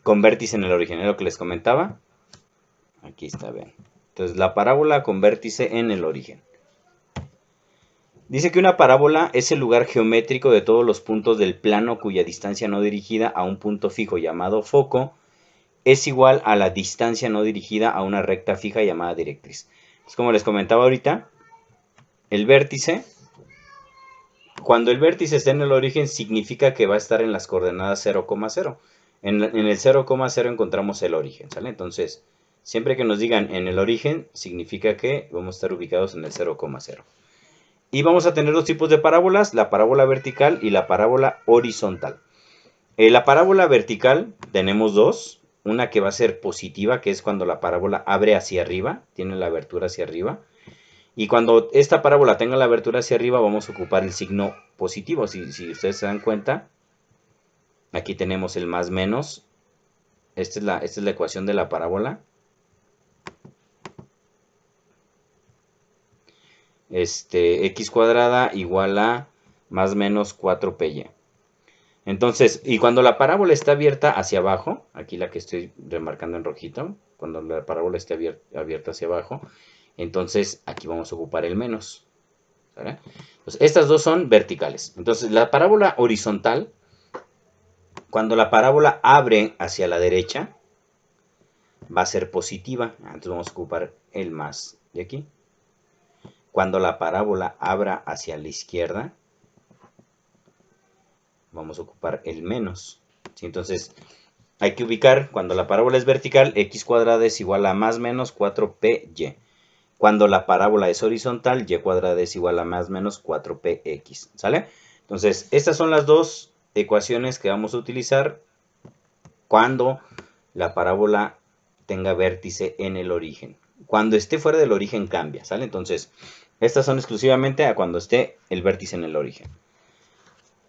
con vértice en el origen, es lo que les comentaba. Aquí está, vean. Entonces, la parábola con vértice en el origen. Dice que una parábola es el lugar geométrico de todos los puntos del plano cuya distancia no dirigida a un punto fijo llamado foco es igual a la distancia no dirigida a una recta fija llamada directriz. Entonces, como les comentaba ahorita, el vértice, cuando el vértice está en el origen, significa que va a estar en las coordenadas 0,0. En el 0,0 encontramos el origen, ¿sale? Entonces, siempre que nos digan en el origen, significa que vamos a estar ubicados en el 0,0. Y vamos a tener dos tipos de parábolas, la parábola vertical y la parábola horizontal. La parábola vertical tenemos dos, una que va a ser positiva, que es cuando la parábola abre hacia arriba, tiene la abertura hacia arriba. Y cuando esta parábola tenga la abertura hacia arriba, vamos a ocupar el signo positivo. Si ustedes se dan cuenta, aquí tenemos el más menos. Esta es la ecuación de la parábola. X cuadrada igual a más menos 4py. Entonces, y cuando la parábola está abierta hacia abajo, aquí la que estoy remarcando en rojito, cuando la parábola esté abierta hacia abajo, entonces aquí vamos a ocupar el menos. ¿Vale? Entonces, estas dos son verticales. Entonces, la parábola horizontal, cuando la parábola abre hacia la derecha, va a ser positiva. Entonces vamos a ocupar el más de aquí. Cuando la parábola abra hacia la izquierda, vamos a ocupar el menos. ¿Sí? Entonces, hay que ubicar, cuando la parábola es vertical, x cuadrada es igual a más menos 4py. Cuando la parábola es horizontal, y cuadrada es igual a más menos 4px. ¿Sale? Entonces, estas son las dos ecuaciones que vamos a utilizar cuando la parábola tenga vértice en el origen. Cuando esté fuera del origen cambia, ¿sale? Entonces, estas son exclusivamente a cuando esté el vértice en el origen.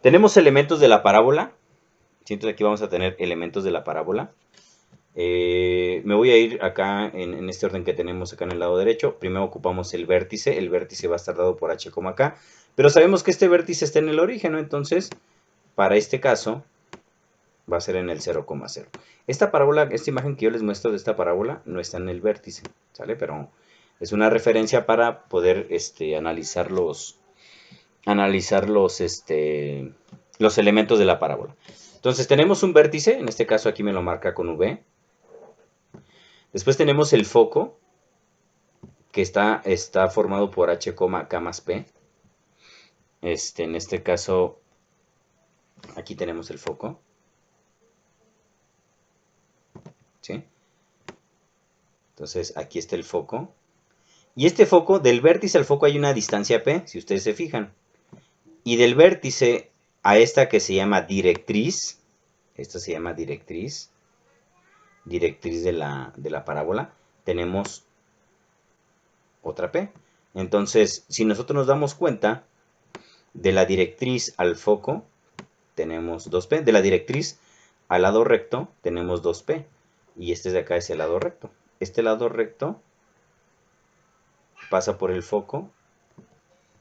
Tenemos elementos de la parábola. Siento que aquí vamos a tener elementos de la parábola. Me voy a ir acá en este orden que tenemos acá en el lado derecho. Primero ocupamos el vértice. El vértice va a estar dado por h, acá. Pero sabemos que este vértice está en el origen, ¿no? Entonces, para este caso, va a ser en el 0,0. Esta parábola, esta imagen que yo les muestro de esta parábola, no está en el vértice, ¿sale? Pero es una referencia para poder analizar los elementos de la parábola. Entonces tenemos un vértice, en este caso aquí me lo marca con V. Después tenemos el foco, que está formado por H, K más P. En este caso, aquí tenemos el foco. ¿Sí? Entonces aquí está el foco. Y este foco, del vértice al foco hay una distancia P, si ustedes se fijan. Y del vértice a esta que se llama directriz, esta se llama directriz de la parábola, tenemos otra P. Entonces, si nosotros nos damos cuenta, de la directriz al foco tenemos 2P. De la directriz al lado recto tenemos 2P. Y este de acá es el lado recto. Este lado recto pasa por el foco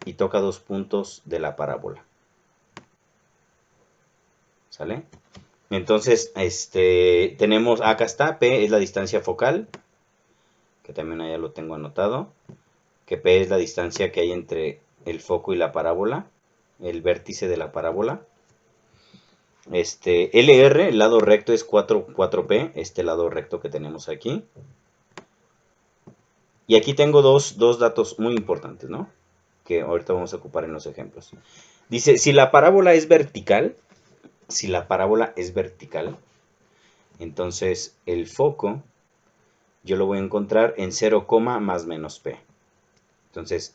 y toca dos puntos de la parábola. ¿Sale? Entonces, tenemos, acá está, P es la distancia focal, que también allá lo tengo anotado, que P es la distancia que hay entre el foco y la parábola, el vértice de la parábola. LR, el lado recto es 4P, este lado recto que tenemos aquí. Y aquí tengo dos datos muy importantes, ¿no? Que ahorita vamos a ocupar en los ejemplos. Dice, si la parábola es vertical, entonces el foco yo lo voy a encontrar en 0, más menos P. Entonces,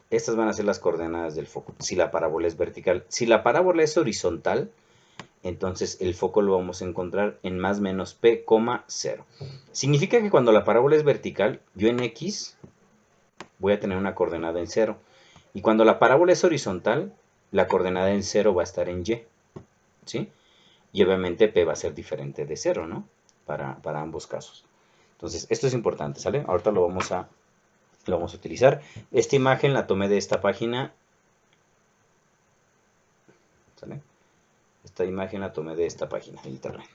estas van a ser las coordenadas del foco, si la parábola es vertical. Si la parábola es horizontal, entonces el foco lo vamos a encontrar en más menos P, 0. Significa que cuando la parábola es vertical, yo en X voy a tener una coordenada en 0. Y cuando la parábola es horizontal, la coordenada en 0 va a estar en Y. ¿Sí? Y obviamente P va a ser diferente de 0, ¿no? Para ambos casos. Entonces, esto es importante, ¿sale? Ahorita lo vamos a utilizar. Esta imagen la tomé de esta página. ¿Sale? Esta imagen la tomé de esta página de internet.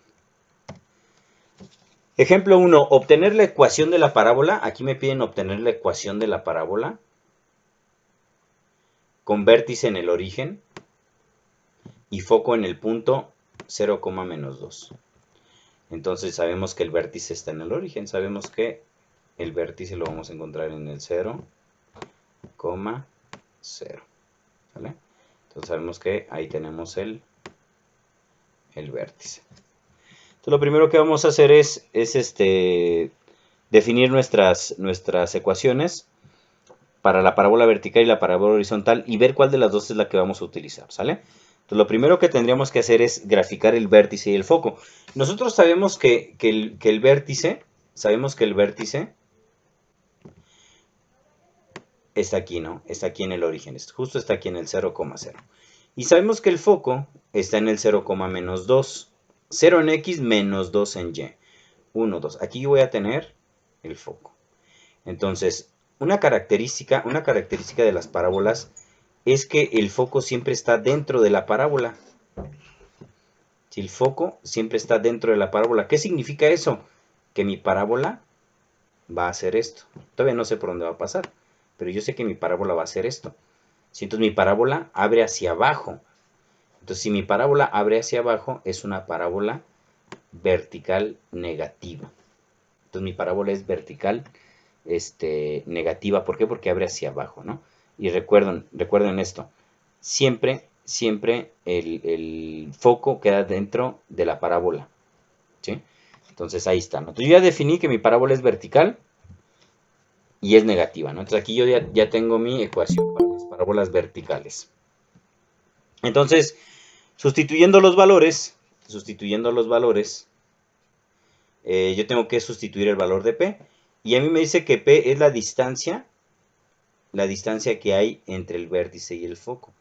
Ejemplo 1, obtener la ecuación de la parábola. Aquí me piden obtener la ecuación de la parábola con vértice en el origen y foco en el punto 0, menos 2. Entonces sabemos que el vértice está en el origen. Sabemos que el vértice lo vamos a encontrar en el 0, 0. ¿Vale? Entonces sabemos que ahí tenemos el vértice. Entonces lo primero que vamos a hacer es definir nuestras ecuaciones para la parábola vertical y la parábola horizontal y ver cuál de las dos es la que vamos a utilizar, ¿sale? Entonces lo primero que tendríamos que hacer es graficar el vértice y el foco. Nosotros sabemos que el vértice, está aquí, ¿no? Está aquí en el origen, justo está aquí en el 0, 0. Y sabemos que el foco está en el 0, menos 2. 0 en X menos 2 en Y. 1, 2. Aquí yo voy a tener el foco. Entonces, una característica de las parábolas es que el foco siempre está dentro de la parábola. Si el foco siempre está dentro de la parábola, ¿qué significa eso? Que mi parábola va a hacer esto. Todavía no sé por dónde va a pasar, pero yo sé que mi parábola va a hacer esto. Si entonces mi parábola abre hacia abajo. Entonces, si mi parábola abre hacia abajo, es una parábola vertical negativa. Entonces, mi parábola es vertical negativa. ¿Por qué? Porque abre hacia abajo, ¿no? Y recuerden esto. Siempre el foco queda dentro de la parábola, ¿sí? Entonces, ahí está, ¿no? Entonces, yo ya definí que mi parábola es vertical y es negativa, ¿no? Entonces, aquí yo ya tengo mi ecuación para las parábolas verticales. Entonces, sustituyendo los valores, yo tengo que sustituir el valor de P. Y a mí me dice que P es la distancia que hay entre el vértice y el foco.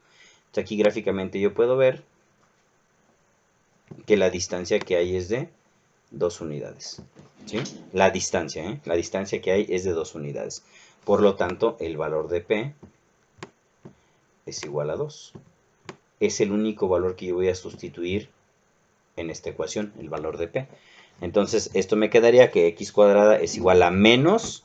Entonces, aquí gráficamente yo puedo ver que la distancia que hay es de 2 unidades. ¿Sí? La distancia que hay es de 2 unidades. Por lo tanto, el valor de P es igual a 2. Es el único valor que yo voy a sustituir en esta ecuación, el valor de P. Entonces, esto me quedaría que x cuadrada es igual a menos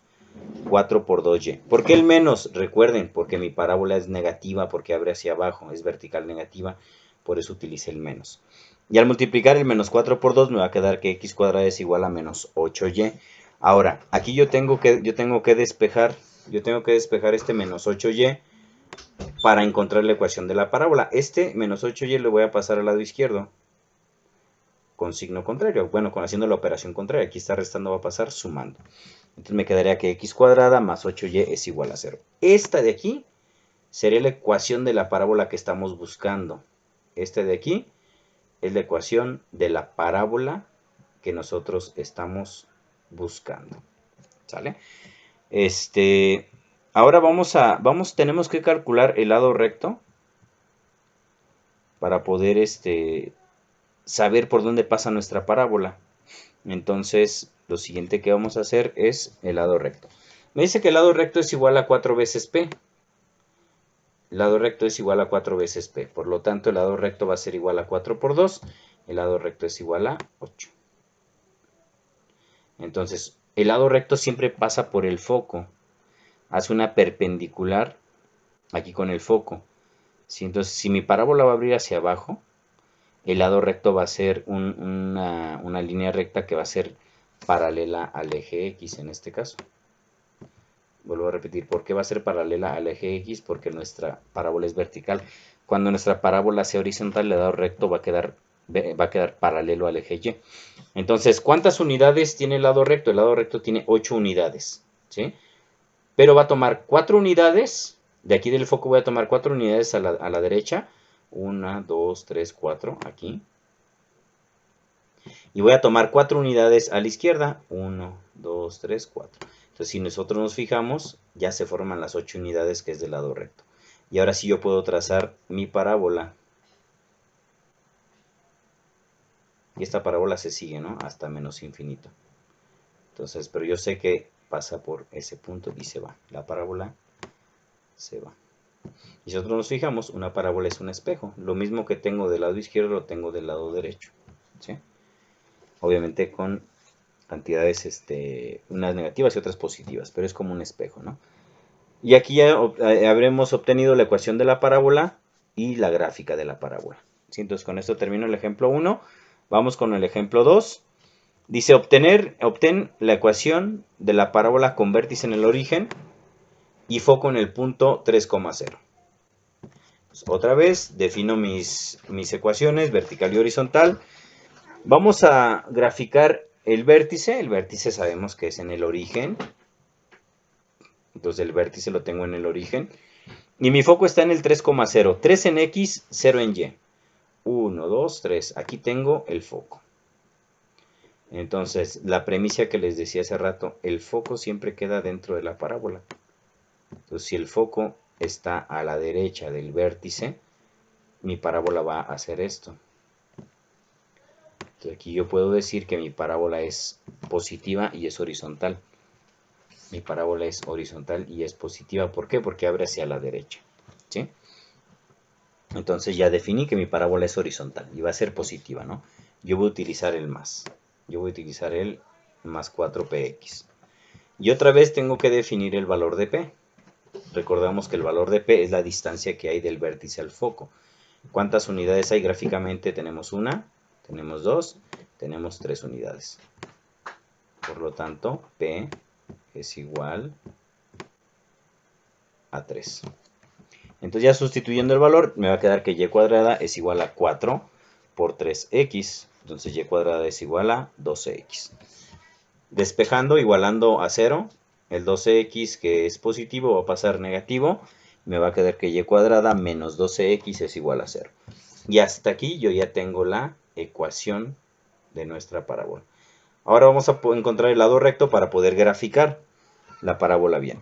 4 por 2y. ¿Por qué el menos? Recuerden, porque mi parábola es negativa, porque abre hacia abajo, es vertical negativa, por eso utilicé el menos. Y al multiplicar el menos 4 por 2 me va a quedar que x cuadrada es igual a menos 8y. Ahora, aquí yo tengo que despejar este menos 8y para encontrar la ecuación de la parábola. Este menos 8y lo voy a pasar al lado izquierdo con signo contrario. Bueno, haciendo la operación contraria. Aquí está restando, va a pasar sumando. Entonces me quedaría que x cuadrada más 8y es igual a 0. Esta de aquí sería la ecuación de la parábola que estamos buscando. Esta de aquí es la ecuación de la parábola que nosotros estamos buscando. ¿Sale? Ahora tenemos que calcular el lado recto para poder saber por dónde pasa nuestra parábola. Entonces, lo siguiente que vamos a hacer es el lado recto. Me dice que el lado recto es igual a 4 veces P. El lado recto es igual a 4 veces P. Por lo tanto, el lado recto va a ser igual a 4 por 2. El lado recto es igual a 8. Entonces, el lado recto siempre pasa por el foco. Hace una perpendicular aquí con el foco. ¿Sí? Entonces, si mi parábola va a abrir hacia abajo, el lado recto va a ser una línea recta que va a ser paralela al eje X en este caso. Vuelvo a repetir, ¿por qué va a ser paralela al eje X? Porque nuestra parábola es vertical. Cuando nuestra parábola sea horizontal, el lado recto va a quedar paralelo al eje Y. Entonces, ¿cuántas unidades tiene el lado recto? El lado recto tiene 8 unidades, ¿sí? Pero va a tomar 4 unidades, de aquí del foco voy a tomar 4 unidades a la derecha. 1, 2, 3, 4, aquí. Y voy a tomar 4 unidades a la izquierda. 1, 2, 3, 4. Entonces, si nosotros nos fijamos, ya se forman las 8 unidades que es del lado recto. Y ahora sí yo puedo trazar mi parábola. Y esta parábola se sigue, ¿no? Hasta menos infinito. Entonces, pero yo sé que pasa por ese punto y se va. La parábola se va. Y si nosotros nos fijamos, una parábola es un espejo. Lo mismo que tengo del lado izquierdo lo tengo del lado derecho, ¿sí? Obviamente con cantidades, unas negativas y otras positivas, pero es como un espejo, ¿no? Y aquí ya habremos obtenido la ecuación de la parábola y la gráfica de la parábola. ¿Sí? Entonces con esto termino el ejemplo 1. Vamos con el ejemplo 2. Dice obtén la ecuación de la parábola con vértice en el origen y foco en el punto 3,0. Pues otra vez defino mis ecuaciones, vertical y horizontal. Vamos a graficar el vértice. El vértice sabemos que es en el origen. Entonces el vértice lo tengo en el origen. Y mi foco está en el 3,0. 3 en X, 0 en Y. 1, 2, 3. Aquí tengo el foco. Entonces, la premisa que les decía hace rato, el foco siempre queda dentro de la parábola. Entonces, si el foco está a la derecha del vértice, mi parábola va a hacer esto. Entonces, aquí yo puedo decir que mi parábola es positiva y es horizontal. Mi parábola es horizontal y es positiva. ¿Por qué? Porque abre hacia la derecha. ¿Sí? Entonces ya definí que mi parábola es horizontal y va a ser positiva, ¿no? Yo voy a utilizar el más. Yo voy a utilizar el más 4px. Y otra vez tengo que definir el valor de p. Recordamos que el valor de p es la distancia que hay del vértice al foco. ¿Cuántas unidades hay gráficamente? Tenemos una, tenemos dos, tenemos 3 unidades. Por lo tanto, p es igual a 3. Entonces ya sustituyendo el valor, me va a quedar que y cuadrada es igual a 4 por 3x. Entonces y cuadrada es igual a 12x. Despejando, igualando a 0, el 12x que es positivo va a pasar negativo. Me va a quedar que y cuadrada menos 12x es igual a 0. Y hasta aquí yo ya tengo la ecuación de nuestra parábola. Ahora vamos a encontrar el lado recto para poder graficar la parábola bien.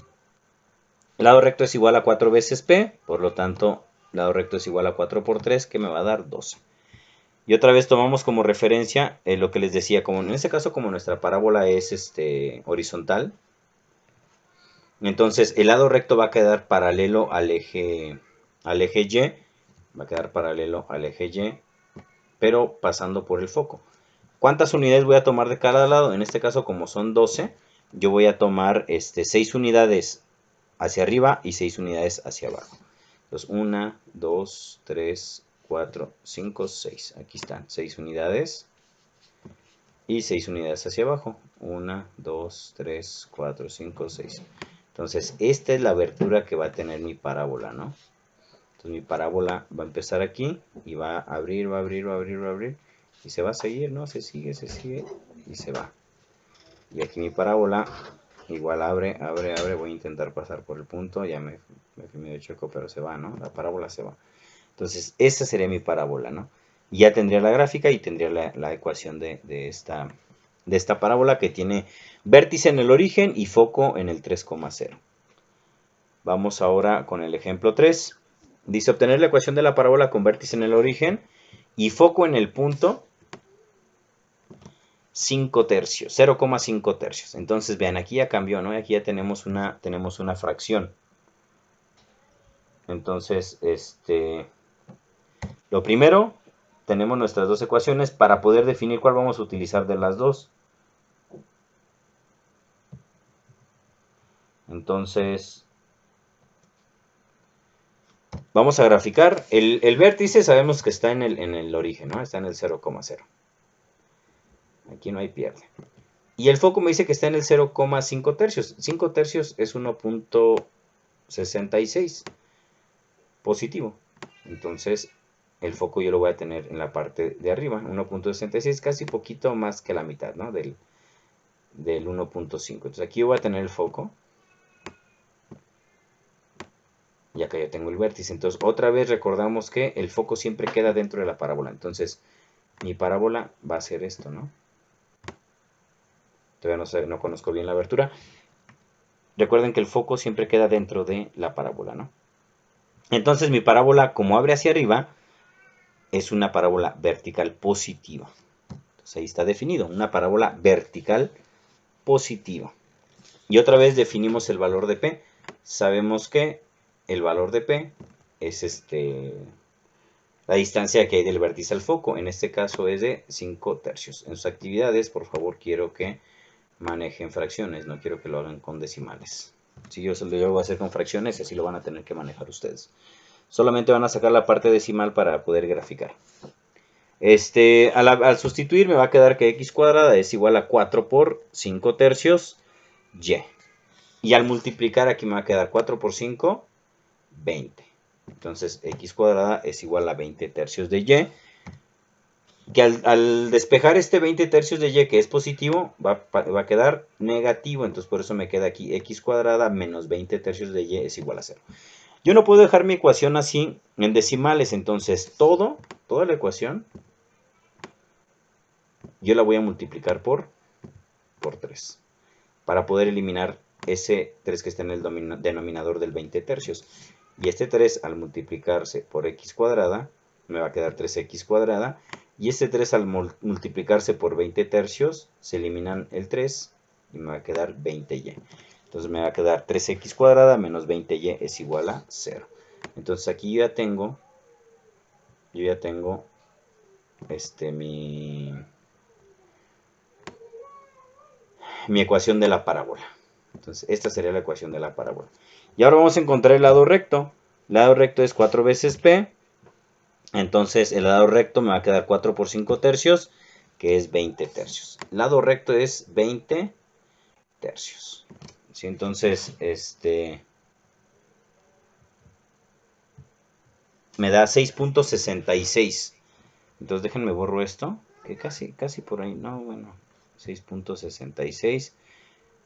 El lado recto es igual a 4 veces p, por lo tanto, el lado recto es igual a 4 por 3, que me va a dar 12. Y otra vez tomamos como referencia lo que les decía, como en este caso como nuestra parábola es horizontal, entonces el lado recto va a quedar paralelo al eje Y, va a quedar paralelo al eje Y, pero pasando por el foco. ¿Cuántas unidades voy a tomar de cada lado? En este caso, como son 12, yo voy a tomar 6 unidades hacia arriba y 6 unidades hacia abajo. Entonces, 1, 2, 3, 4, 5, 6. Aquí están, 6 unidades y 6 unidades hacia abajo. 1, 2, 3, 4, 5, 6. Entonces, esta es la abertura que va a tener mi parábola, ¿no? Entonces, mi parábola va a empezar aquí y va a abrir, va a abrir, va a abrir, va a abrir. Y se va a seguir, ¿no? Se sigue y se va. Y aquí mi parábola igual abre, abre, abre. Voy a intentar pasar por el punto. Ya me fui medio choco, pero se va, ¿no? La parábola se va. Entonces, esa sería mi parábola, ¿no? Y ya tendría la gráfica y tendría la ecuación de esta parábola que tiene vértice en el origen y foco en el 3,0. Vamos ahora con el ejemplo 3. Dice obtener la ecuación de la parábola con vértice en el origen y foco en el punto 5 tercios, 0,5 tercios. Entonces, vean, aquí ya cambió, ¿no? Aquí ya tenemos una fracción. Entonces, lo primero, tenemos nuestras dos ecuaciones para poder definir cuál vamos a utilizar de las dos. Entonces, vamos a graficar. El vértice sabemos que está en el origen, ¿no? Está en el 0,0. Aquí no hay pierde. Y el foco me dice que está en el 0,5 tercios. 5 tercios es 1,66 positivo. Entonces, el foco yo lo voy a tener en la parte de arriba. 1,66, casi poquito más que la mitad, ¿no? Del 1,5. Entonces, aquí yo voy a tener el foco. Y acá ya tengo el vértice. Entonces, otra vez recordamos que el foco siempre queda dentro de la parábola. Entonces, mi parábola va a ser esto, ¿no? Todavía no conozco bien la abertura. Recuerden que el foco siempre queda dentro de la parábola, ¿no? Entonces, mi parábola, como abre hacia arriba, es una parábola vertical positiva. Entonces, ahí está definido, una parábola vertical positiva. Y otra vez definimos el valor de P. Sabemos que el valor de P es la distancia que hay del vértice al foco. En este caso es de 5 tercios. En sus actividades, por favor, quiero que manejen fracciones, no quiero que lo hagan con decimales. Si yo se lo voy a hacer con fracciones, así lo van a tener que manejar ustedes. Solamente van a sacar la parte decimal para poder graficar. Al sustituir me va a quedar que x cuadrada es igual a 4 por 5 tercios y. Y al multiplicar aquí me va a quedar 4 por 5, 20. Entonces x cuadrada es igual a 20 tercios de y. Que al despejar este 20 tercios de y que es positivo, va a quedar negativo. Entonces por eso me queda aquí x cuadrada menos 20 tercios de y es igual a 0. Yo no puedo dejar mi ecuación así en decimales. Entonces toda la ecuación yo la voy a multiplicar por 3. Para poder eliminar ese 3 que está en el denominador del 20 tercios. Y este 3 al multiplicarse por x cuadrada, me va a quedar 3x cuadrada. Y este 3 al multiplicarse por 20 tercios, se eliminan el 3 y me va a quedar 20y. Entonces me va a quedar 3x cuadrada menos 20y es igual a 0. Entonces aquí yo ya tengo mi ecuación de la parábola. Entonces, esta sería la ecuación de la parábola. Y ahora vamos a encontrar el lado recto. El lado recto es 4 veces P. Entonces, el lado recto me va a quedar 4 por 5 tercios, que es 20 tercios. El lado recto es 20 tercios. ¿Sí? Entonces, me da 6.66. Entonces, déjenme borro esto, que casi por ahí, no, bueno, 6.66.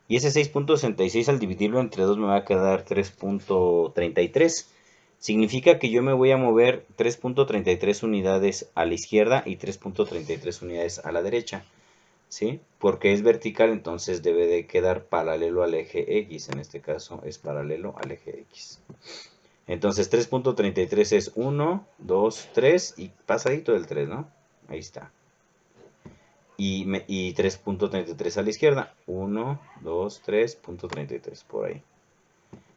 Y ese 6.66 al dividirlo entre 2 me va a quedar 3.33. Significa que yo me voy a mover 3.33 unidades a la izquierda y 3.33 unidades a la derecha. ¿Sí? Porque es vertical, entonces debe de quedar paralelo al eje X. En este caso es paralelo al eje X. Entonces 3.33 es 1, 2, 3 y pasadito del 3, ¿no? Ahí está. Y 3.33 a la izquierda. 1, 2, 3.33 por ahí.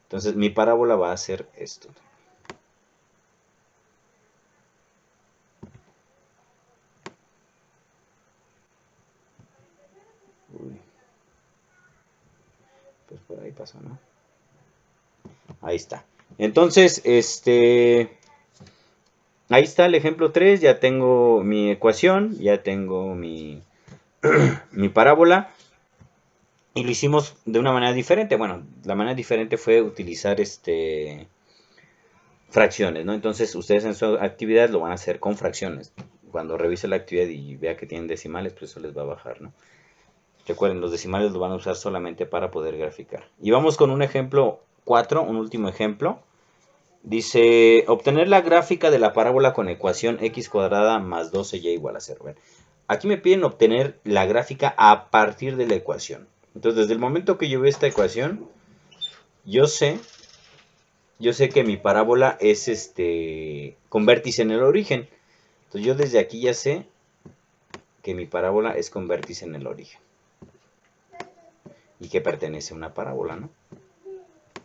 Entonces mi parábola va a ser esto. Uy. Pues por ahí pasó, ¿no? Ahí está. Entonces, ahí está el ejemplo 3. Ya tengo mi ecuación, ya tengo mi parábola. Y lo hicimos de una manera diferente. Bueno, la manera diferente fue utilizar fracciones, ¿no? Entonces ustedes en su actividad lo van a hacer con fracciones. Cuando revise la actividad y vea que tienen decimales, pues eso les va a bajar, ¿no? Recuerden, los decimales los van a usar solamente para poder graficar. Y vamos con un ejemplo 4, un último ejemplo. Dice, obtener la gráfica de la parábola con ecuación x cuadrada más 12y igual a 0. ¿Ven? Aquí me piden obtener la gráfica a partir de la ecuación. Entonces, desde el momento que yo veo esta ecuación, yo sé que mi parábola es con vértice en el origen. Entonces, yo desde aquí ya sé que mi parábola es con vértice en el origen. Y que pertenece a una parábola, ¿no?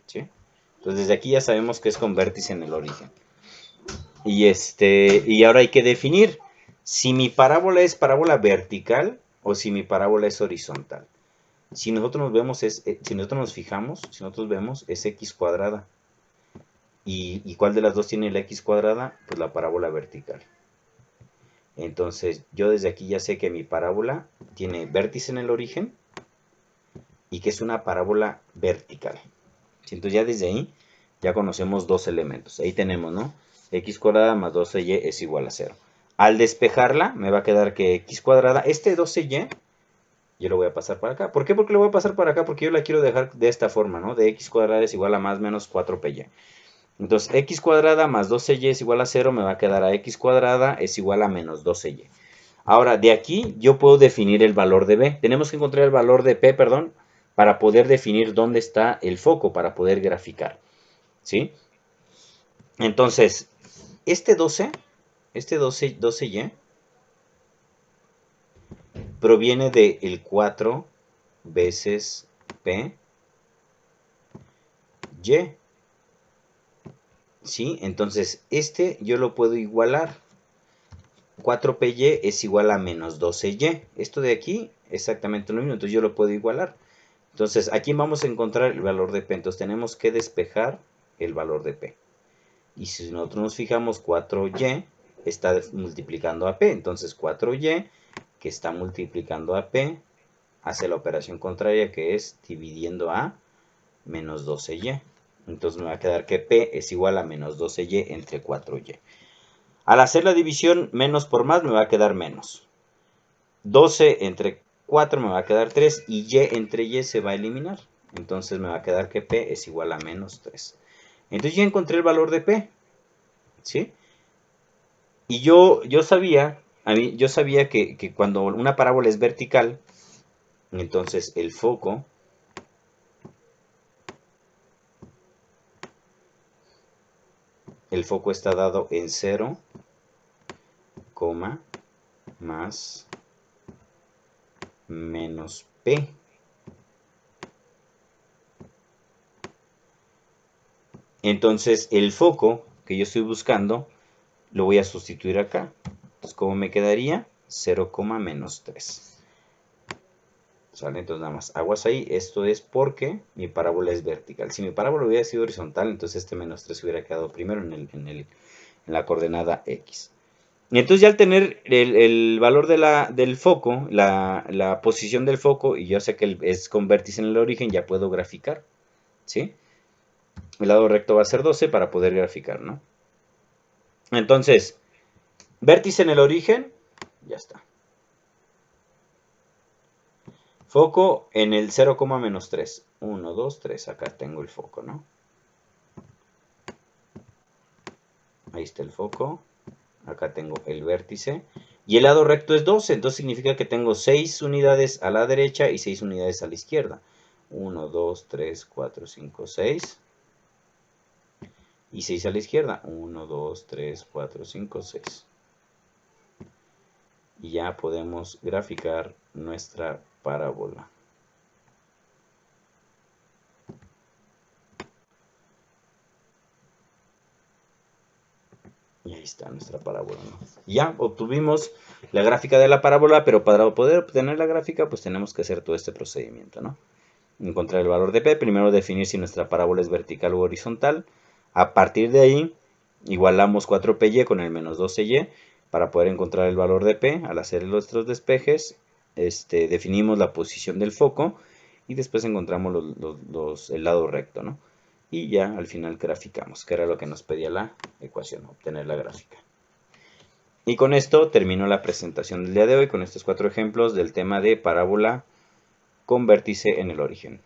¿Sí? Entonces, desde aquí ya sabemos que es con vértice en el origen. Y ahora hay que definir si mi parábola es parábola vertical o si mi parábola es horizontal. Si nosotros nos fijamos, si nosotros vemos, es x cuadrada. ¿Y cuál de las dos tiene la x cuadrada? Pues la parábola vertical. Entonces, yo desde aquí ya sé que mi parábola tiene vértice en el origen y que es una parábola vertical. Entonces, ya desde ahí, ya conocemos dos elementos. Ahí tenemos, ¿no? X cuadrada más 12y es igual a 0. Al despejarla, me va a quedar que x cuadrada, 12y, yo lo voy a pasar para acá. ¿Por qué? Porque lo voy a pasar para acá, porque yo la quiero dejar de esta forma, ¿no? De x cuadrada es igual a más menos 4py. Entonces, x cuadrada más 12y es igual a 0, me va a quedar a x cuadrada es igual a menos 12y. Ahora, de aquí yo puedo definir el valor de b. Tenemos que encontrar el valor de p, perdón, para poder definir dónde está el foco, para poder graficar. ¿Sí? Entonces, este 12y, proviene del 4 veces p, y. ¿Sí? Entonces, yo lo puedo igualar. 4PY es igual a menos 12Y. Esto de aquí, exactamente lo mismo, entonces yo lo puedo igualar. Entonces, aquí vamos a encontrar el valor de P, entonces tenemos que despejar el valor de P. Y si nosotros nos fijamos, 4Y está multiplicando a P, entonces 4Y que está multiplicando a P hace la operación contraria, que es dividiendo a menos 12Y. Entonces me va a quedar que P es igual a menos 12Y entre 4Y. Al hacer la división menos por más me va a quedar menos. 12 entre 4 me va a quedar 3 y Y entre Y se va a eliminar. Entonces me va a quedar que P es igual a menos 3. Entonces ya encontré el valor de P. ¿Sí? Y yo sabía que cuando una parábola es vertical, entonces el foco está dado en 0, más menos P. Entonces el foco que yo estoy buscando lo voy a sustituir acá. Entonces, ¿cómo me quedaría? 0, menos 3. ¿Sale? Entonces nada más aguas ahí. Esto es porque mi parábola es vertical. Si mi parábola hubiera sido horizontal, entonces este menos 3 hubiera quedado primero en la coordenada X. Y entonces ya al tener el valor del foco, la posición del foco, y yo sé que es con vértice en el origen, ya puedo graficar. ¿Sí? El lado recto va a ser 12 para poder graficar, ¿no? Entonces, vértice en el origen, ya está. Foco en el 0, menos 3. 1, 2, 3. Acá tengo el foco, ¿no? Ahí está el foco. Acá tengo el vértice. Y el lado recto es 12. Entonces significa que tengo 6 unidades a la derecha y 6 unidades a la izquierda. 1, 2, 3, 4, 5, 6. Y 6 a la izquierda. 1, 2, 3, 4, 5, 6. Y ya podemos graficar nuestra parábola. Y ahí está nuestra parábola, ¿no? Ya obtuvimos la gráfica de la parábola, pero para poder obtener la gráfica, pues tenemos que hacer todo este procedimiento, ¿no? Encontrar el valor de P, primero definir si nuestra parábola es vertical u horizontal. A partir de ahí, igualamos 4PY con el menos 12Y para poder encontrar el valor de P. Al hacer nuestros despejes, definimos la posición del foco y después encontramos el lado recto, ¿no? Y ya al final graficamos, que era lo que nos pedía la ecuación, obtener la gráfica. Y con esto termino la presentación del día de hoy, con estos 4 ejemplos del tema de parábola con vértice en el origen.